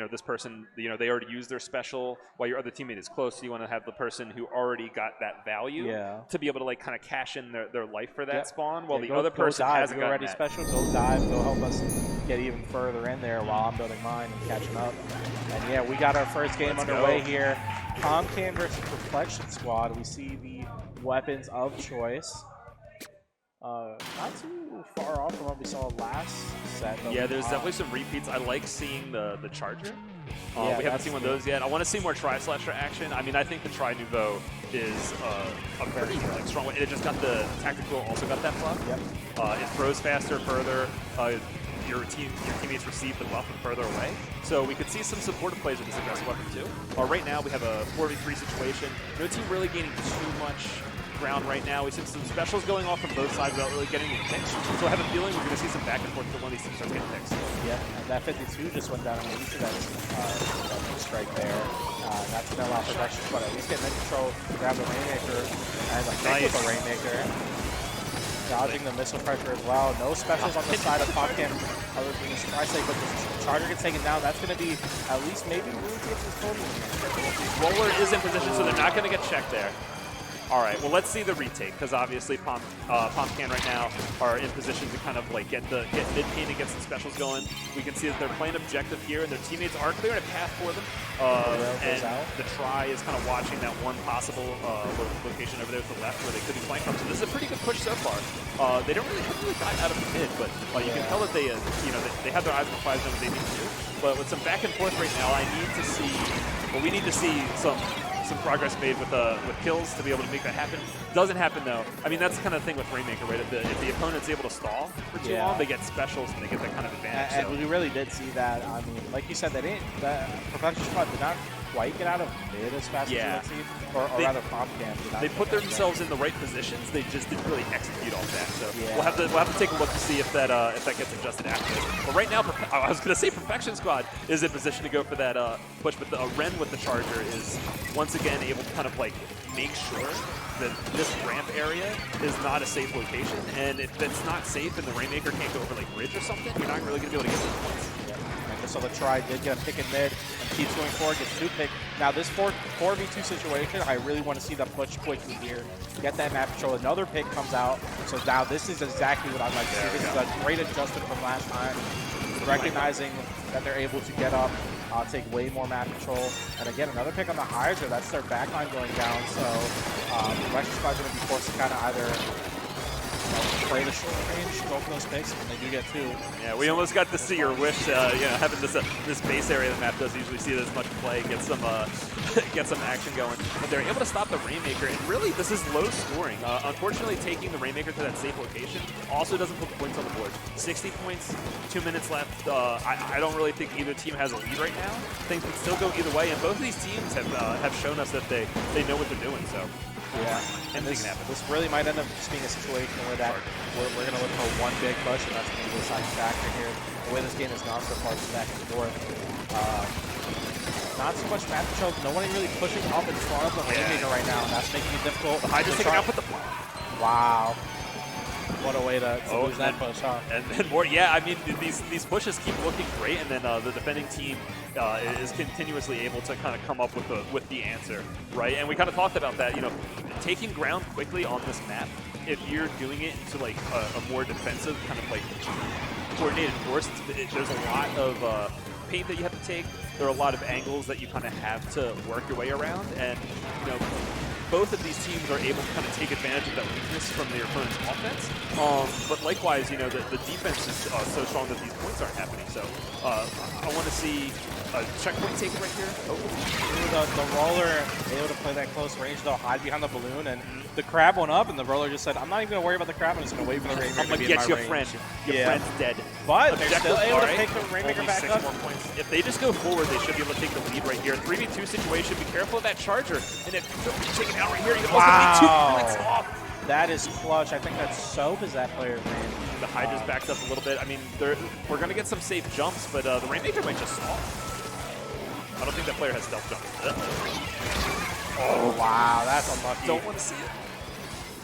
this person, they already used their special while your other teammate is close. So you want to have the person who already got that value to be able to like kind of cash in their life for that spawn, while the other person hasn't gotten that. Special, go dive, go help us get even further in there while I'm building mine and catching up. And yeah, we got our first game underway here. PomCan versus Perplexion squad. We see the weapons of choice. Not too far off from what we saw last set. Yeah, there's definitely some repeats. I like seeing the charger. We haven't seen one of those yet. I want to see more Tri-Slasher action. I mean, I think the Tri-Nouveau is a very strong one. It just got the tactical, also got that buff. It throws faster, further. Your teammates receive the buff from further away. So we could see some supportive plays with this aggressive weapon too. Right now we have a 4v3 situation. No team really gaining too much ground right now. We see some specials going off from both sides without really getting any picks. So I have a feeling we're going to see some back and forth until one of these teams starts getting picks. Yeah, and that 52 just went down on each of that strike there. That's going to allow Perplexion, but at least get mid control, grab the Rainmaker, and a pick with the Rainmaker. Dodging the missile pressure as well. No specials on the side of PomCan other than this Tri-State, but the charger gets taken down. That's going to be at least maybe really good for total. Roller is in position, so they're not going to get checked there. All right, well, let's see the retake, because obviously PomCan right now are in position to kind of like get mid-cane and get some specials going. We can see that they're playing objective here, and their teammates are clearing a path for them. And the Tri is kind of watching that one possible location over there to the left where they could be flying from. So this is a pretty good push so far. They don't really got out of the mid, but you can tell that they have their eyes on the prize and what they need to do. But with some back and forth right now, we need to see some progress made with kills to be able to make that happen. Doesn't happen though. I mean, that's the kind of thing with Rainmaker, right? If the opponent's able to stall for too long, they get specials and they get that kind of advantage. And we really did see that. I mean, like you said, the Perplexion squad did not quite get out of mid as fast as you would see, or rather PomCan. They put themselves in the right positions. They just didn't really execute off that. So we'll have to take a look to see if that gets adjusted after this. But right now, I was going to say Perplexion squad is in position to go for that push, but the Ren with the charger is once again able to kind of like make sure that this ramp area is not a safe location. And if it's not safe and the Rainmaker can't go over like bridge or something, you're not really going to be able to get those points. So the Tri did get a pick in mid and keeps going forward, gets 2 pick. Now this 4v2 situation, I really want to see them push quickly here. Get that map control. Another pick comes out. So now this is exactly what I'd like to see. This is a great adjustment from last time. Recognizing that they're able to get up, take way more map control. And again, another pick on the Hydra. That's their backline going down. So the Perplexion squad's going to be forced to kind of either play the short range, go for those picks, and they do get 2. Yeah, we almost got to see your wish. Having this base area of the map doesn't usually see as much play, get some action going. But they're able to stop the Rainmaker, and really this is low scoring. Unfortunately, taking the Rainmaker to that safe location also doesn't put points on the board. 60 points, 2 minutes left. I don't really think either team has a lead right now. Things can still go either way, and both of these teams have shown us that they know what they're doing. So. Yeah, and this really might end up just being a situation where we're going to look for one big push, and that's going to be the deciding factor here. The way this game has gone so far, just back and forth. Not so much map control. Nobody really pushing up in front of the Rainmaker right now, and that's making it difficult. The Hydra's taking out with the wow. What a way to lose that push, huh? And then more, yeah, I mean, these pushes keep looking great, and then the defending team is continuously able to kind of come up with the answer, right? And we kind of talked about that, taking ground quickly on this map, if you're doing it into like a more defensive kind of like coordinated force, there's a lot of paint that you have to take. There are a lot of angles that you kind of have to work your way around, and both of these teams are able to kind of take advantage of that weakness from their opponent's offense. But likewise, the defense is so strong that these points aren't happening. So I want to see a checkpoint taken right here. The Roller able to play that close range, though, hide behind the balloon, and the Crab went up, and the Roller just said, I'm not even going to worry about the Crab, I'm just going to wait for the Rainmaker to be in my range. I'm going to get your friend. Your friend's dead. But they're still able to take the Rainmaker back up. More points. If they just go forward, they should be able to take the lead right here. 3v2 situation, be careful of that charger. And if you take it out right here, you can also be 2 points off. That is clutch. I think that's Soap is that player's name. The Hydra's backed up a little bit. I mean, we're going to get some safe jumps, but the Rainmaker might just stall. I don't think that player has stealth jump. Oh, wow. That's unlucky. Don't want to see it.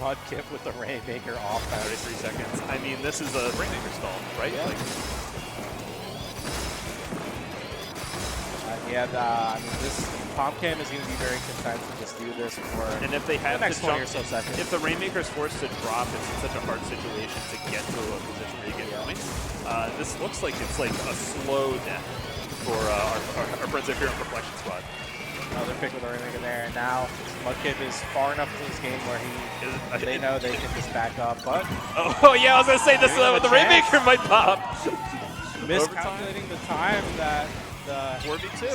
Mudkip with the Rainmaker off. 33 seconds. I mean, this is a Rainmaker stall, right? Yeah. Yeah, I mean, this PomCan is going to be very content to just do this for and if they have the next to 20 jump, or so seconds. if the Rainmaker's forced to drop, it's in such a hard situation to get to a position where you get points. This looks like it's like a slow death for our friends over here on Perplexion squad. Another pick with the Rainmaker there, and now Mudkip is far enough into this game where they know they can just back up, but... Oh yeah, I was going to say this, the Rainmaker might pop. Miscalculating the time that the 4v2.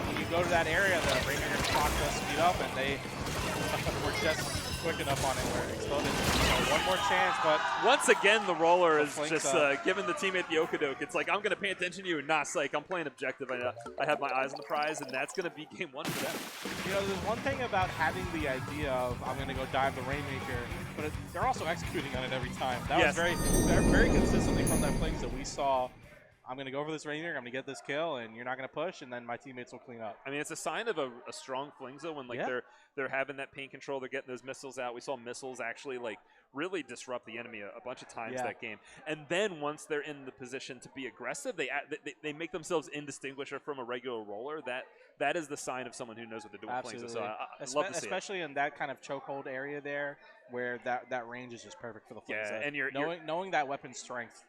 when you go to that area, the Rainmaker clock does speed up, and they were just quick enough on it where it exploded. So one more chance, but once again, the roller is Flinks just giving the teammate the okadoke. It's like, I'm going to pay attention to you. Nah, psych, I'm playing objective. I have my eyes on the prize, and that's going to be game one for them. you know, there's one thing about having the idea of I'm going to go dive the Rainmaker, but they're also executing on it every time. That was very consistently from that Flinks that we saw. I'm going to go for this Rainmaker, I'm going to get this kill, and you're not going to push, and then my teammates will clean up. I mean, it's a sign of a strong Flingza when like they're having that paint control, they're getting those missiles out. We saw missiles actually like really disrupt the enemy a bunch of times that game. And then once they're in the position to be aggressive, they make themselves indistinguishable from a regular roller. That is the sign of someone who knows what they're doing. Absolutely. So I love to see especially in that kind of chokehold area there, where that range is just perfect for the Flingza. Yeah, and knowing that weapon's strength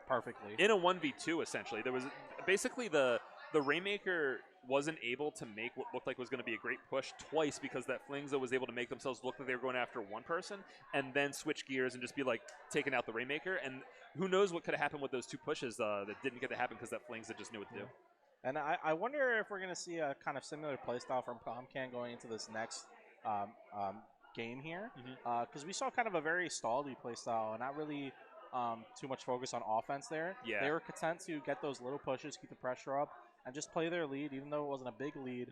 perfectly. In a 1v2, essentially, there was basically the Rainmaker wasn't able to make what looked like was going to be a great push twice because that Flingza was able to make themselves look like they were going after one person and then switch gears and just be like taking out the Rainmaker. And who knows what could have happened with those two pushes that didn't get to happen because that Flingza just knew what to do. And I wonder if we're going to see a kind of similar playstyle from PomCan going into this next game here, because we saw kind of a very staldy playstyle and not really too much focus on offense there. Yeah. They were content to get those little pushes, keep the pressure up, and just play their lead, even though it wasn't a big lead.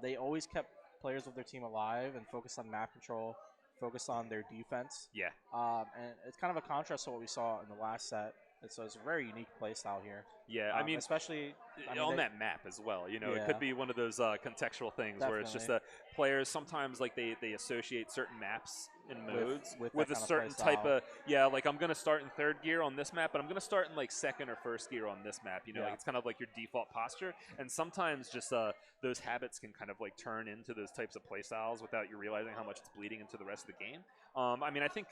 They always kept players of their team alive and focused on map control, focused on their defense. Yeah. And it's kind of a contrast to what we saw in the last set. So it's a very unique play style here. Yeah, I mean, especially on that map as well. You know, it could be one of those contextual things where it's just players sometimes like they associate certain maps and modes with a certain type of like I'm gonna start in third gear on this map, but I'm gonna start in like second or first gear on this map. You know, like it's kind of like your default posture, and sometimes just those habits can kind of like turn into those types of play styles without you realizing how much it's bleeding into the rest of the game. I mean, I think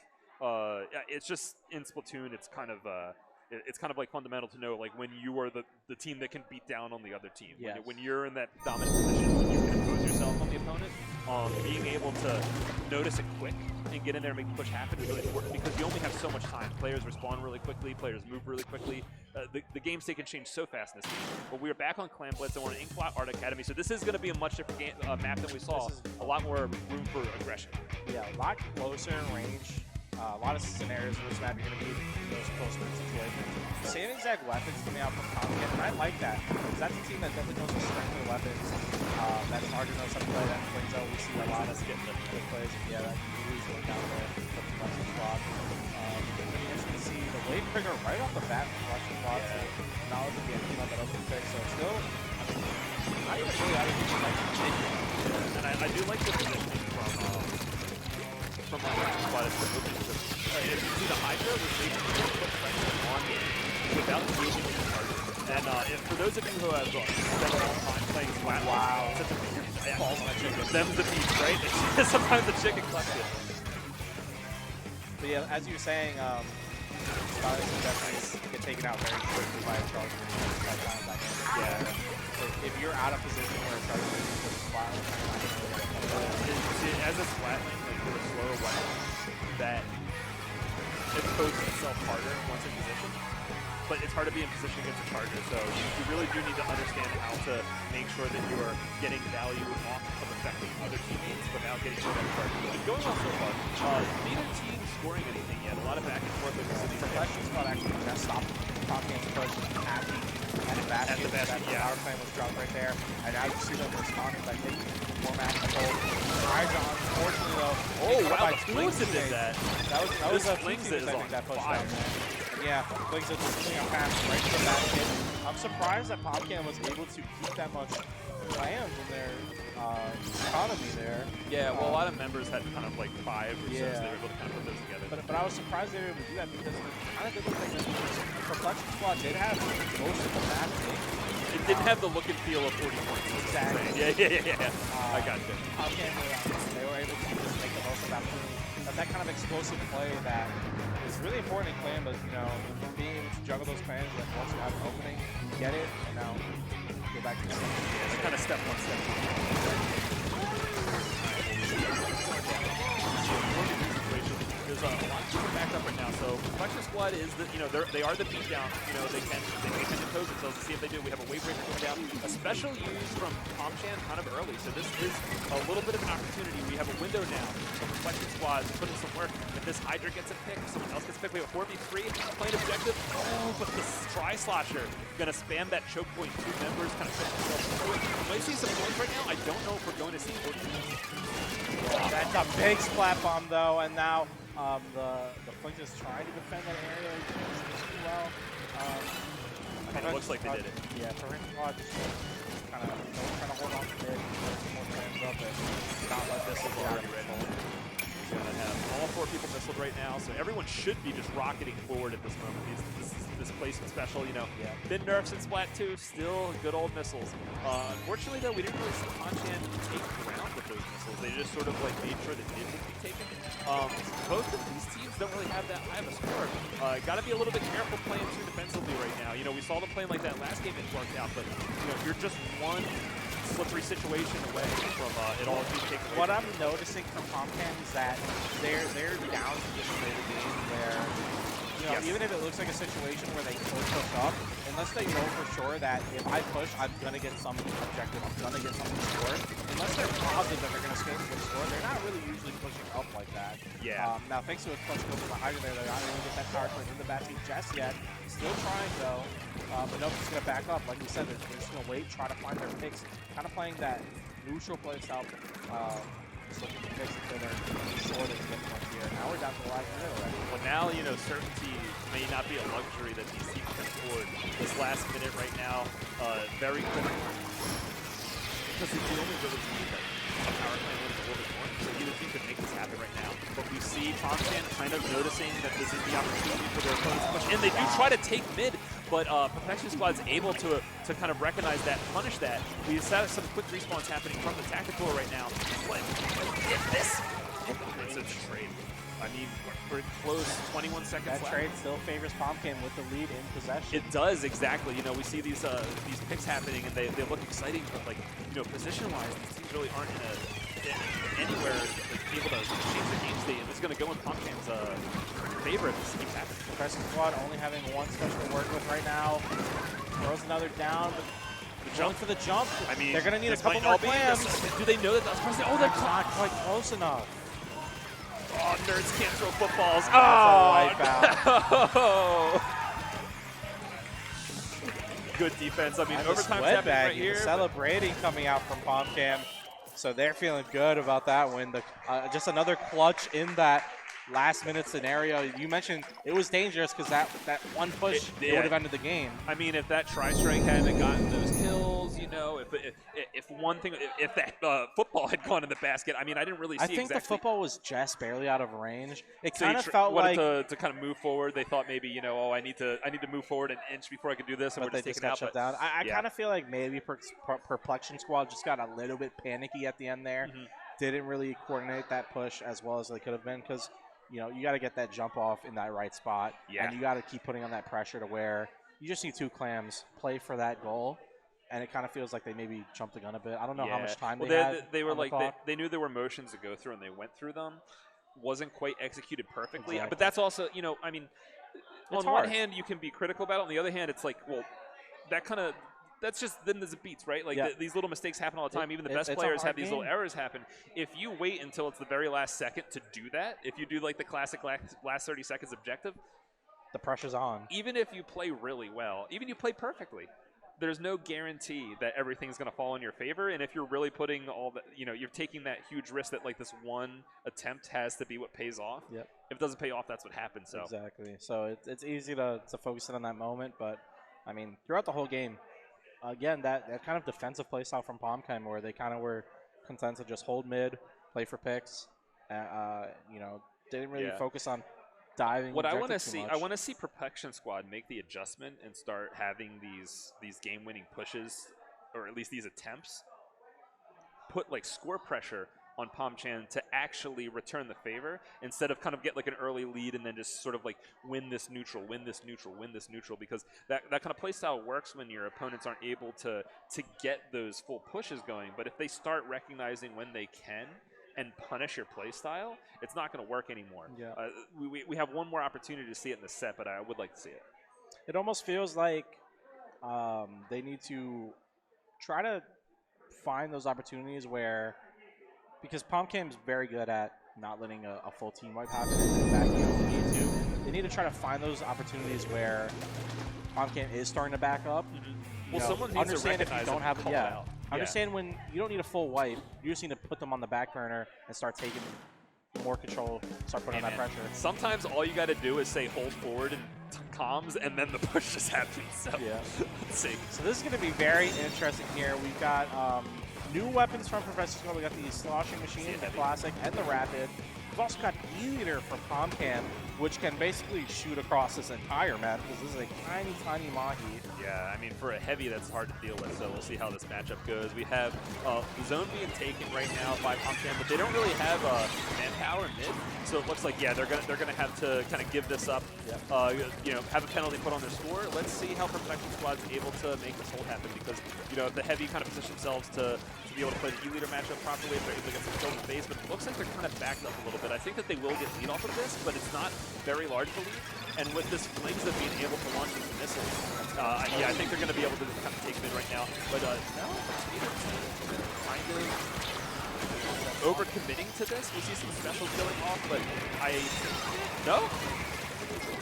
it's just in Splatoon, it's kind of like fundamental to know like when you are the team that can beat down on the other team. Yes. When you're in that dominant position, when you can impose yourself on the opponent, being able to notice it quick and get in there and make the push happen is really important because you only have so much time. Players respond really quickly, players move really quickly. The game state can change so fast in this game. But we are back on Clan Blitz and we're in Inkblot Art Academy, so this is going to be a much different game, map than we saw. A lot more room for aggression. Yeah, a lot closer in range. A lot of scenarios where this map you're going to be in those close range situations. Same exact weapons coming out from PomCan, and I like that. Because that's a team that definitely knows the strength of the weapons. That's hard to know some play that Flingza. We see a lot of good plays. Yeah, that really going down there from the Perplexion squad. It's going to be interesting to see the wave trigger right off the bat from the Perplexion squad. So knowledge of the enemy on that open pick. So still, not even really out of the game. And I do like the positioning from squad is if you see the Hydra, which they can put pressure on game without engaging in the target. And for those of you who have spent a long time playing Flatline, them's the beast, right? Sometimes the chicken clutches it. But yeah, as you were saying, Scott can definitely get taken out very quickly by a charger. If you're out of position where a charger is just Flatline, as a Flatline, like with a slower weapon, that imposes itself harder once in position. But it's hard to be in position against a charger, so you really do need to understand how to make sure that you are getting value off of affecting other teammates without getting hit by the charger. It's going well so far. Neither team scoring anything yet. A lot of back and forth. Perplexion squad actually just stopped PomCan's push at the basket. That power plant was dropped right there. And now you see them responding by taking more match control. Unfortunately, though. Oh, wow. Flingza did that. That was a Flingza that push down there. Yeah, Flingza just putting a pass right to the basket. I'm surprised that PomCan was able to keep that much plans in their economy there. Yeah, well, a lot of members had kind of like 5 or so, so they were able to kind of put those together. But I was surprised they were able to do that because it kind of did look like the Perplexion squad did have most of the map taken. It didn't have the look and feel of 40 points. Exactly. I got you. PomCan, they were able to just make the most of that play. That kind of explosive play that is really important in clan, but being able to juggle those plans, and once you have an opening, get it, and now go back to the same. Yeah, they kind of step one step. There's a lot of people backed up right now, so Perplexion Squad is the they are the beatdown. They can impose themselves. To see if they do. We have a wave breaker going down. A special use from PomCan kind of early, so this is a little bit of an opportunity. We have a window now. So Perplexion Squad is putting some work. If this Hydra gets a pick, someone else gets a pick. We have a 4v3 playing objective. Oh, but the Tri-Slasher gonna spam that choke point. Two members kind of set themselves through it. We might see some points right now. I don't know if we're going to see 40 minutes. That's a big splat bomb though, and now the Flink is trying to defend that area pretty well. It looks like they did it. Yeah, Perplexion Squad just kind of trying to hold on to mid, get some more plans up, and not let this get out of control. He's going to have all 4 people missiled right now, so everyone should be just rocketing forward at this moment. This placement special, been nerfed since Splat 2, still good old missiles. Unfortunately, though, we didn't really see PomCan take ground with those missiles. They just sort of made sure that it would be taken. Both of these teams don't really have that high of a score. Got to be a little bit careful playing too defensively right now. We saw them playing like that last game, it worked out, but you're just one slippery situation away from it all being taken away. What I'm noticing from PomCan is that they're down to this way of the game where even if it looks like a situation where they could push up, unless they know for sure that if I push, I'm going to get some objective, I'm going to get something scored, unless they're positive that they're going to escape and get scored, they're not really usually pushing up like that. Yeah. Now, thanks to a clutch goal from the Hydra there, they're not able to get that power point in the backseat just yet. Still trying, though. But nope, just going to back up. Like you said, they're just going to wait, try to find their picks. Kind of playing that neutral play style. Just looking for picks until they're short as get one here. Now we're down to the last minute already. Well, now, certainty may not be a luxury that these teams can afford. This last minute right now, very critical. Because they do only really need a power play win a little bit more. So either team could make this happen right now. But we see PomCan kind of noticing that this is the opportunity for their opponents to push. And they do try to take mid, but Perplexion Squad is able to kind of recognize that, punish that. We just have some quick respawns happening from the tactical right now. But if this it's a trade. I mean, we're close, 21 seconds left. That trade still favors PomCan with the lead in possession. It does, exactly. We see these picks happening, and they look exciting, but position-wise, these teams really aren't anywhere able to change the game state, and it's going to go in PomCan's favor if this keeps happening. Perplexion Squad only having one special to work with right now. Throws another down, but going for the jump. I mean, they're going to need a couple more clams. Do they know that that's supposed to? Oh, they're not quite close enough. Oh, nerds can't throw footballs. Oh, good defense. I mean, and overtime's happening right here. Celebrating coming out from PomCan. So they're feeling good about that win. Just another clutch in that last-minute scenario. You mentioned it was dangerous because that one push it would have ended the game. I mean, if that tri-strike hadn't gotten those kills, if that football had gone in the basket, I mean, I didn't really see. I think the football was just barely out of range. It so kind of felt like to kind of move forward. They thought maybe I need to move forward an inch before I could do this, and but we're just taking out. Shut down. I kind of feel like maybe Perplexion Squad just got a little bit panicky at the end there. Mm-hmm. Didn't really coordinate that push as well as they could have been because. You got to get that jump off in that right spot. Yeah. And you got to keep putting on that pressure to where you just need 2 clams, play for that goal. And it kind of feels like they maybe jumped the gun a bit. I don't know how much time they had. They were they knew there were motions to go through, and they went through them. Wasn't quite executed perfectly. Exactly. But that's also, I mean, on one hand, you can be critical about it. On the other hand, it's like, well, that's just then there's beats, right? These little mistakes happen all the time. Even the best players have these little errors happen. If you wait until it's the very last second to do that, if you do the classic last 30 seconds objective, the pressure's on. Even if you play really well, even you play perfectly, there's no guarantee that everything's going to fall in your favor. And if you're really putting all that, you're taking that huge risk that this one attempt has to be what pays off. Yep. If it doesn't pay off, that's what happens. So exactly. So it's easy to focus in on that moment, but I mean, throughout the whole game. Again, that kind of defensive play style from PomCan where they kind of were content to just hold mid, play for picks. Didn't really focus on diving. What I want to see, I want to see Perplexion Squad make the adjustment and start having these game-winning pushes, or at least these attempts, put like score pressure on PomCan to actually return the favor instead of kind of get like an early lead and then just sort of like win this neutral, win this neutral, win this neutral, because that kind of play style works when your opponents aren't able to get those full pushes going. But if they start recognizing when they can and punish your play style, it's not going to work anymore. Yeah. We have one more opportunity to see it in the set, but I would like to see it. It almost feels like they need to try to find those opportunities where, because PomCan is very good at not letting a full team wipe happen in that game. They need to try to find those opportunities where PomCan is starting to back up. Well, someone needs to recognize don't have it out. Understand when you don't need a full wipe, you just need to put them on the back burner and start taking more control, start putting on that pressure. Sometimes all you got to do is say hold forward and comms, and then the push just happens. So yeah. Let's see. So this is going to be very interesting here. We've got new weapons from Perplexion. We got the sloshing machine, the classic, and the rapid. We've also got E-Leader for PomCan, which can basically shoot across this entire map because this is a tiny, tiny Mahi. Yeah, I mean, for a heavy, that's hard to deal with, so we'll see how this matchup goes. We have the zone being taken right now by PomCan, but they don't really have manpower mid, so it looks like, yeah, they're gonna have to kind of give this up, you know, have a penalty put on their score. Let's see how Perplexion Squad's able to make this hold happen, because, you know, if the heavy kind of position themselves to be able to play the E-Leader matchup properly, if they're able to get some kills in the base, but it looks like they're kind of backed up a little bit. I think that they will get lead off of this, but it's not very large of a lead. And with this Flames of being able to launch these missiles, yeah, I think they're going to be able to kind of take mid right now. But no, either team kind of overcommitting to this. We see some specials going off, but no.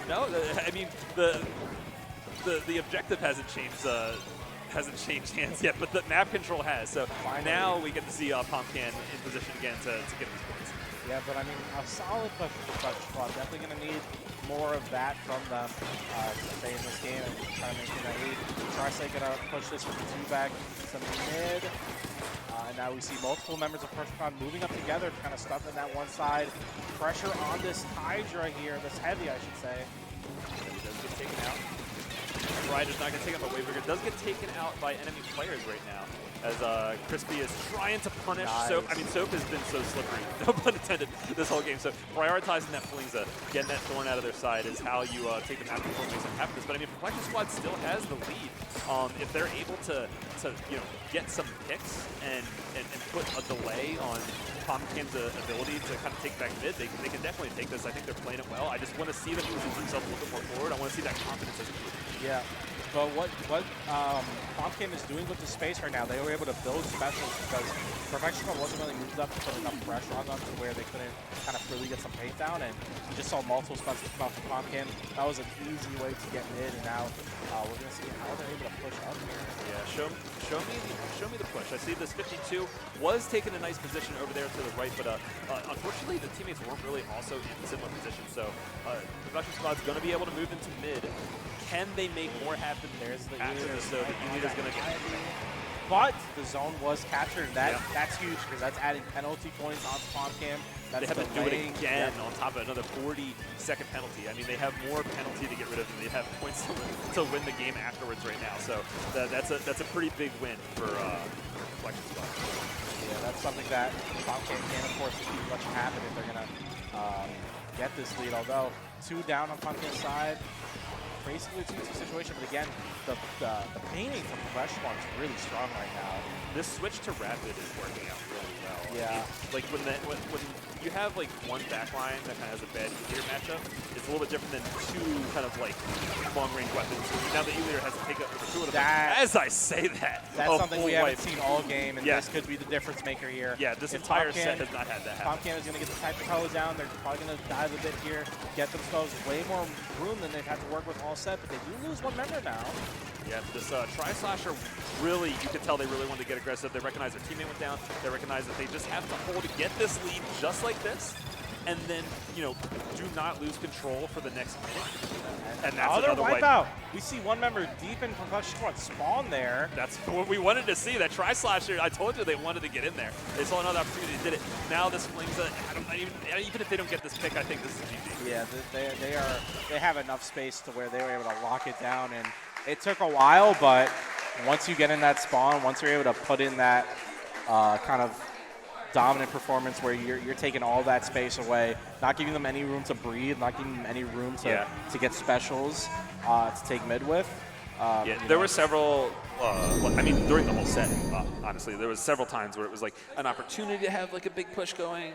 I mean, the objective hasn't changed hands yet, but the map control has. So now we get to see PomCan in position again to get these points. Yeah, but I mean, a solid push for Perplexion Squad. Definitely going to need more of that from them to stay in this game and try to maintain that lead. Tri-State going to push this with the two back, some mid. And now we see multiple members of Perplexion Squad moving up together to kind of stuff in that one side. Pressure on this Hydra here, this heavy, I should say. He does get taken out. Ryder's not going to take out, but Waveburger does get taken out by enemy players right now, as Crispy is trying to punish Soap. I mean, Soap has been so slippery, no pun intended, this whole game. So prioritizing that Flingza, getting that thorn out of their side is how you take them out before makes them happen. But I mean, Perplexion Squad still has the lead. If they're able to you know, get some picks and put a delay on PomCan's ability to kind of take back mid, they can definitely take this. I think they're playing it well. I just want to see them position themselves a little bit more forward. I want to see that confidence as a group. Yeah, but what PomCan is doing with the space right now, they were able to build specials because Perplexion wasn't really moved up to put enough pressure on them to where they couldn't kind of really get some paint down, and you just saw multiple specials come out from PomCan. That was an easy way to get mid, and now we're going to see how they're able to push up here. Yeah, show me the push. I see this 52 was taking a nice position over there to the right, but unfortunately the teammates weren't really also in similar positions. So Perplexion Squad's going to be able to move into mid. Can they make more happen? There's the E-Leader, so the E-Leader's going to get. But the zone was captured, and that's huge because that's adding penalty points on PomCan. They have to do it again on top of another 40-second penalty. I mean, they have more penalty to get rid of than they have points to win the game afterwards right now. So that's a pretty big win for Perplexion Squad. Yeah, that's something that PomCan can't afford to keep much happen if they're going to get this lead. Although 2 down on PomCan's side. Basically a 2-2 situation, but again, the painting from Perplexion Squad is really strong right now. This switch to rapid is working out really well. Yeah. Like when you have like one backline that kind of has a bad E-Leader matchup, it's a little bit different than 2 kind of like long-range weapons. Now the E-Leader has to take up for 2 of them. As I say that, that's something we haven't seen all game, and this could be the difference maker here. Yeah, this entire set has not had that happen. PomCan is going to get the tactical down. They're probably going to dive a bit here, get themselves way more room than they've had to work with all set, but they do lose 1 member now. Yeah, this Tri-Slasher really, you could tell they really wanted to get aggressive. They recognize their teammate went down. They recognize that they just have to hold to get this lead just like this. and then, you know, do not lose control for the next minute. And that's another another wipeout. We see one member deep in Perplexion squad spawn there. That's what we wanted to see. That Tri-Slasher, I told you they wanted to get in there. They saw another opportunity, they did it. Now this flings even if they don't get this pick, I think this is GG. Yeah, they have enough space to where they were able to lock it down, and it took a while, but once you get in that spawn, once you're able to put in that kind of dominant performance where you're taking all that space away, not giving them any room to breathe, not giving them any room to get specials to take mid with. There were several, I mean, during the whole set, honestly, there was several times where it was like an opportunity to have like a big push going,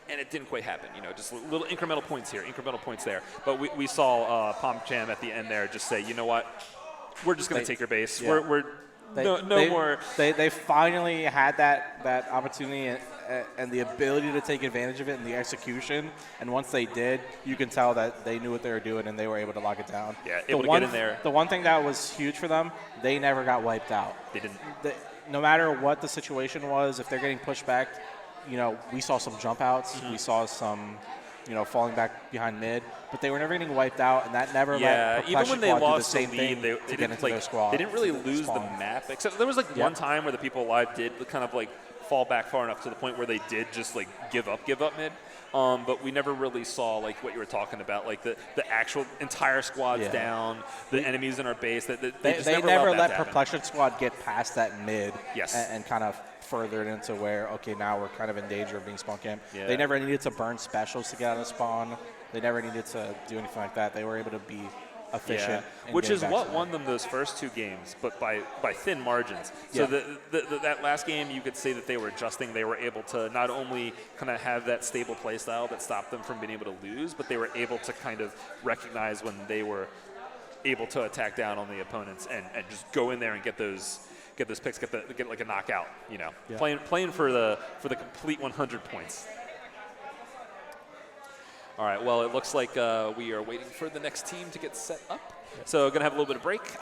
and it didn't quite happen, you know, just little incremental points here, incremental points there. But we saw PomCan at the end there just say, you know what, we're just going to take your base. Yeah. No more. They finally had that opportunity and the ability to take advantage of it and the execution. And once they did, you can tell that they knew what they were doing and they were able to lock it down. Yeah, able to get in there. The one thing that was huge for them, they never got wiped out. They didn't. No matter what the situation was, if they're getting pushed back, you know, we saw some jump outs. We saw some, you know, falling back behind mid, but they were never getting wiped out, and that never let even when they Perplexion lost do the the same lead, thing they to get didn't into their squad. They didn't really lose the map, except there was like one time where the people alive did kind of like fall back far enough to the point where they did just like give up mid. But we never really saw like what you were talking about, like the actual entire squad's down, the enemies in our base. They never let Perplexion squad get past that mid Yes. and kind of further it into where, okay, now we're kind of in danger of being spawn camped. Yeah. They never needed to burn specials to get out of spawn. They never needed to do anything like that. They were able to be efficient. Which is what won them those first two games, but by thin margins. So that last game, you could say that they were adjusting. They were able to not only kind of have that stable play style that stopped them from being able to lose, but they were able to kind of recognize when they were able to attack down on the opponents and just go in there and get those picks, get like a knockout, you know, playing for the complete 100 points. All right, well, it looks like we are waiting for the next team to get set up. So going to have a little bit of break.